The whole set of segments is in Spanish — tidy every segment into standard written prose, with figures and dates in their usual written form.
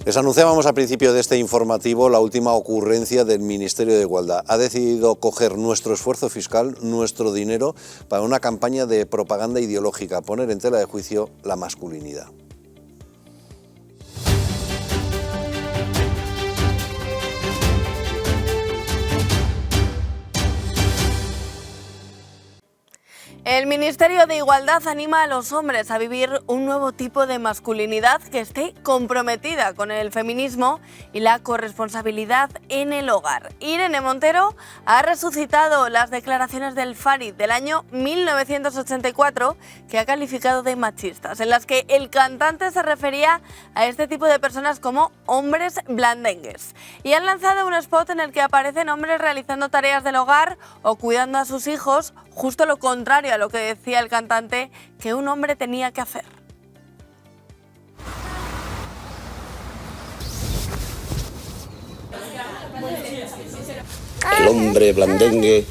Les anunciábamos al principio de este informativo la última ocurrencia del Ministerio de Igualdad. Ha decidido coger nuestro esfuerzo fiscal, nuestro dinero, para una campaña de propaganda ideológica, poner en tela de juicio la masculinidad. El Ministerio de Igualdad anima a los hombres a vivir un nuevo tipo de masculinidad que esté comprometida con el feminismo y la corresponsabilidad en el hogar. Irene Montero ha resucitado las declaraciones del Fari del año 1984 que ha calificado de machistas, en las que el cantante se refería a este tipo de personas como hombres blandengues. Y han lanzado un spot en el que aparecen hombres realizando tareas del hogar o cuidando a sus hijos, justo lo contrario a lo que decía el cantante que un hombre tenía que hacer. El hombre blandengue,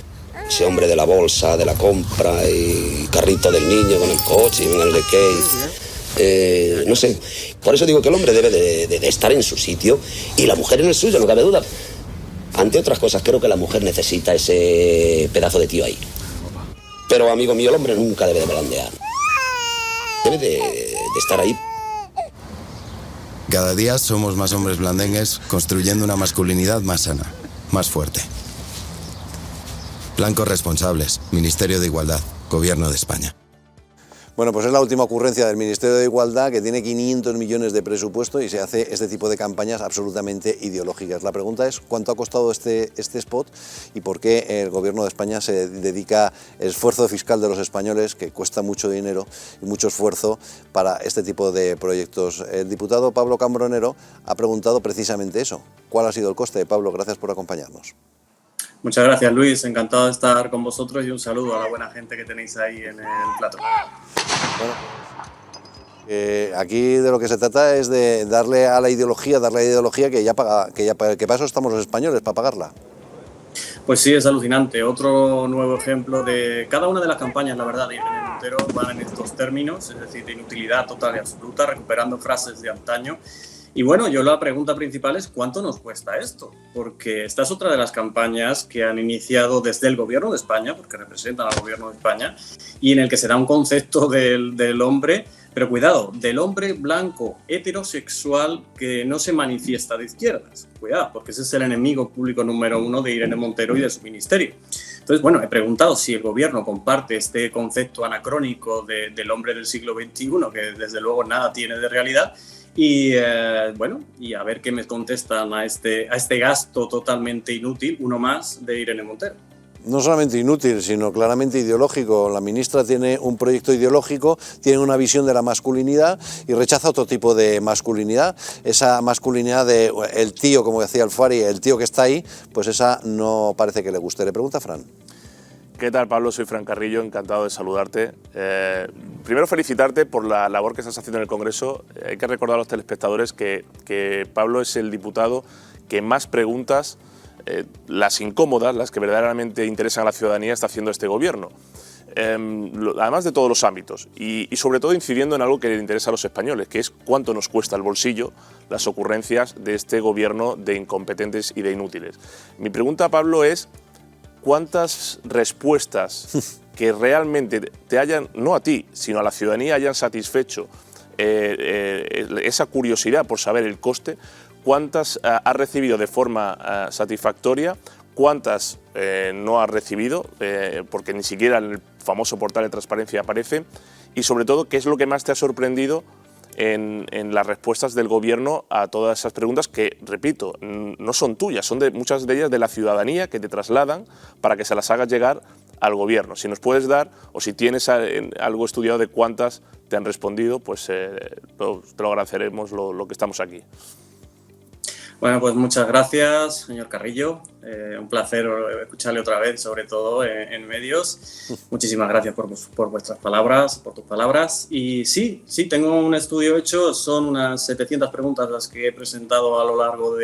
ese hombre de la bolsa, de la compra y carrito del niño con el coche y en el de Kate. No sé, por eso digo que el hombre debe de estar en su sitio y la mujer en el suyo, no cabe duda. Ante otras cosas, creo que la mujer necesita ese pedazo de tío ahí. Pero, amigo mío, el hombre nunca debe de blandear. Debe de estar ahí. Cada día somos más hombres blandengues construyendo una masculinidad más sana, más fuerte. Plan Corresponsables, Ministerio de Igualdad, Gobierno de España. Bueno, pues es la última ocurrencia del Ministerio de Igualdad, que tiene 500 millones de presupuesto y se hace este tipo de campañas absolutamente ideológicas. La pregunta es cuánto ha costado este spot y por qué el Gobierno de España se dedica el esfuerzo fiscal de los españoles, que cuesta mucho dinero y mucho esfuerzo, para este tipo de proyectos. El diputado Pablo Cambronero ha preguntado precisamente eso. ¿Cuál ha sido el coste? Pablo, gracias por acompañarnos. Muchas gracias, Luis. Encantado de estar con vosotros y un saludo a la buena gente que tenéis ahí en el plato. Bueno, aquí de lo que se trata es de darle a la ideología que ya paga, que para eso estamos los españoles, para pagarla. Pues sí, es alucinante. Otro nuevo ejemplo de cada una de las campañas, la verdad, de Irene Montero van en estos términos, es decir, de inutilidad total y absoluta, recuperando frases de antaño. Y bueno, yo la pregunta principal es ¿cuánto nos cuesta esto? Porque esta es otra de las campañas que han iniciado desde el Gobierno de España, porque representan al Gobierno de España, y en el que se da un concepto del hombre, pero cuidado, del hombre blanco heterosexual que no se manifiesta de izquierdas. Cuidado, porque ese es el enemigo público número 1 de Irene Montero y de su ministerio. Entonces, bueno, he preguntado si el Gobierno comparte este concepto anacrónico del hombre del siglo XXI, que desde luego nada tiene de realidad. Y bueno, y a ver qué me contestan a este gasto totalmente inútil, uno más, de Irene Montero. No solamente inútil, sino claramente ideológico. La ministra tiene un proyecto ideológico, tiene una visión de la masculinidad y rechaza otro tipo de masculinidad. Esa masculinidad de el tío, como decía el Fari, el tío que está ahí, pues esa no parece que le guste. Le pregunta Fran. ¿Qué tal, Pablo? Soy Fran Carrillo, encantado de saludarte. Primero felicitarte por la labor que estás haciendo en el Congreso. Hay que recordar a los telespectadores que Pablo es el diputado que más preguntas, las incómodas, las que verdaderamente interesan a la ciudadanía, está haciendo este Gobierno. Además de todos los ámbitos y sobre todo incidiendo en algo que le interesa a los españoles, que es cuánto nos cuesta el bolsillo las ocurrencias de este Gobierno de incompetentes y de inútiles. Mi pregunta, Pablo, es ¿cuántas respuestas que realmente te hayan, no a ti, sino a la ciudadanía, hayan satisfecho esa curiosidad por saber el coste? ¿Cuántas has recibido de forma satisfactoria? ¿Cuántas no has recibido? Porque ni siquiera en el famoso portal de transparencia aparece. Y sobre todo, ¿qué es lo que más te ha sorprendido en las respuestas del Gobierno a todas esas preguntas que, repito, no son tuyas, son muchas de ellas de la ciudadanía que te trasladan para que se las hagas llegar al Gobierno? Si nos puedes dar, o si tienes algo estudiado de cuántas te han respondido, pues te lo agradeceremos lo que estamos aquí. Bueno, pues muchas gracias, señor Carrillo. Un placer escucharle otra vez, sobre todo en medios. Muchísimas gracias por vuestras palabras, por tus palabras. Y sí, tengo un estudio hecho. Son unas 700 preguntas las que he presentado a lo largo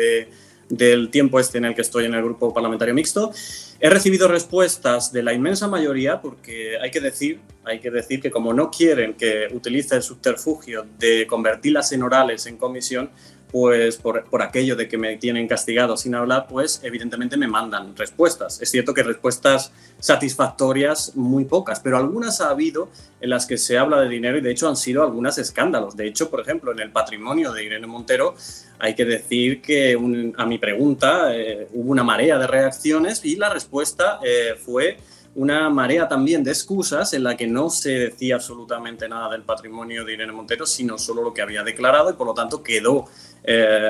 del tiempo en el que estoy en el Grupo Parlamentario Mixto. He recibido respuestas de la inmensa mayoría, porque hay que decir que como no quieren que utilice el subterfugio de convertirlas en orales en comisión, pues por aquello de que me tienen castigado sin hablar, pues evidentemente me mandan respuestas. Es cierto que respuestas satisfactorias muy pocas, pero algunas ha habido en las que se habla de dinero y de hecho han sido algunos escándalos. De hecho, por ejemplo, en el patrimonio de Irene Montero hay que decir que a mi pregunta hubo una marea de reacciones y la respuesta fue una marea también de excusas en la que no se decía absolutamente nada del patrimonio de Irene Montero, sino solo lo que había declarado y por lo tanto quedó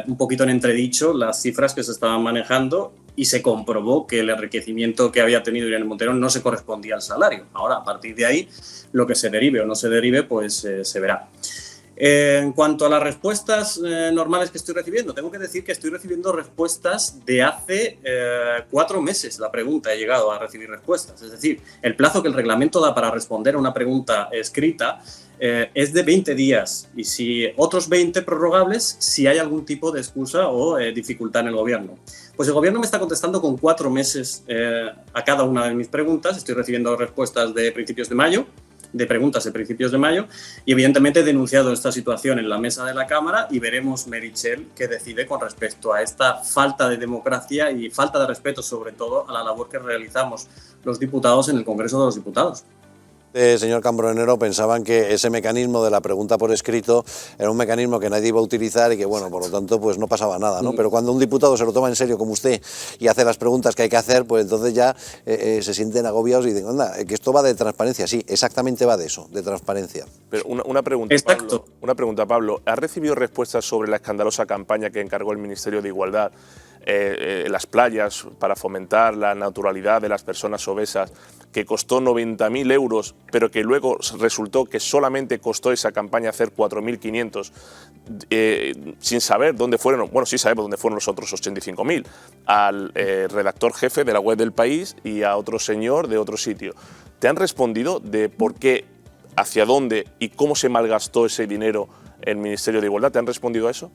un poquito en entredicho las cifras que se estaban manejando y se comprobó que el enriquecimiento que había tenido Irene Montero no se correspondía al salario. Ahora, a partir de ahí, lo que se derive o no se derive, pues se verá. En cuanto a las respuestas normales que estoy recibiendo, tengo que decir que estoy recibiendo respuestas de hace 4 meses. La pregunta he llegado a recibir respuestas. Es decir, el plazo que el reglamento da para responder a una pregunta escrita es de 20 días y si otros 20 prorrogables si hay algún tipo de excusa o dificultad en el gobierno. Pues el gobierno me está contestando con 4 meses a cada una de mis preguntas. Estoy recibiendo respuestas de principios de mayo, de preguntas de principios de mayo y evidentemente he denunciado esta situación en la mesa de la Cámara y veremos Meritxell qué decide con respecto a esta falta de democracia y falta de respeto sobre todo a la labor que realizamos los diputados en el Congreso de los Diputados. Señor Cambronero, pensaban que ese mecanismo de la pregunta por escrito era un mecanismo que nadie iba a utilizar y que, bueno, por lo tanto, pues no pasaba nada, ¿no? Pero cuando un diputado se lo toma en serio como usted y hace las preguntas que hay que hacer, pues entonces ya se sienten agobiados y dicen, anda, que esto va de transparencia. Sí, exactamente va de eso, de transparencia. Pero una pregunta, exacto. Pablo, una pregunta, Pablo. ¿Has recibido respuestas sobre la escandalosa campaña que encargó el Ministerio de Igualdad en las playas para fomentar la naturalidad de las personas obesas, que costó 90.000 euros, pero que luego resultó que solamente costó esa campaña hacer 4.500, sin saber dónde fueron, bueno, sí sabemos dónde fueron los otros 85.000, al redactor jefe de la web del País y a otro señor de otro sitio? ¿Te han respondido de por qué, hacia dónde y cómo se malgastó ese dinero el Ministerio de Igualdad? ¿Te han respondido a eso?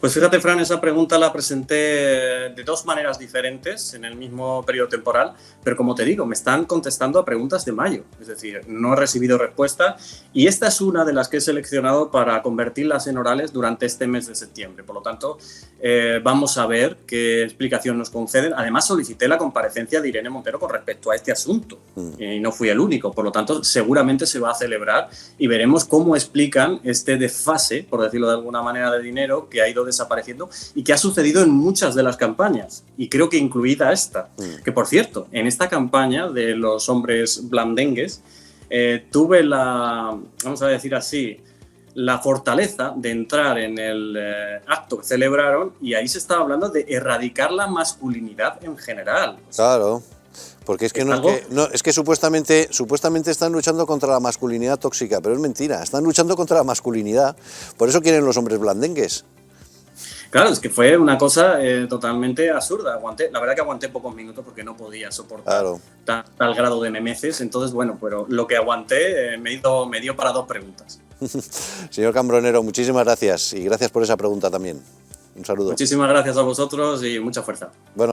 Pues fíjate, Fran, esa pregunta la presenté de 2 maneras diferentes en el mismo periodo temporal, pero como te digo, me están contestando a preguntas de mayo, es decir, no he recibido respuesta y esta es una de las que he seleccionado para convertirlas en orales durante este mes de septiembre. Por lo tanto, vamos a ver qué explicación nos conceden. Además, solicité la comparecencia de Irene Montero con respecto a este asunto y no fui el único. Por lo tanto, seguramente se va a celebrar y veremos cómo explican este desfase, por decirlo de alguna manera, de dinero que ha ido desapareciendo y que ha sucedido en muchas de las campañas y creo que incluida esta, que por cierto, en esta campaña de los hombres blandengues tuve vamos a decir así, la fortaleza de entrar en el acto que celebraron y ahí se estaba hablando de erradicar la masculinidad en general. Claro. Porque es que, es que supuestamente están luchando contra la masculinidad tóxica, pero es mentira, están luchando contra la masculinidad, por eso quieren los hombres blandengues. Claro, es que fue una cosa totalmente absurda. La verdad que aguanté pocos minutos porque no podía soportar tal grado de memeces. Entonces, bueno, pero lo que aguanté me dio para 2 preguntas. Señor Cambronero, muchísimas gracias y gracias por esa pregunta también. Un saludo. Muchísimas gracias a vosotros y mucha fuerza. Bueno.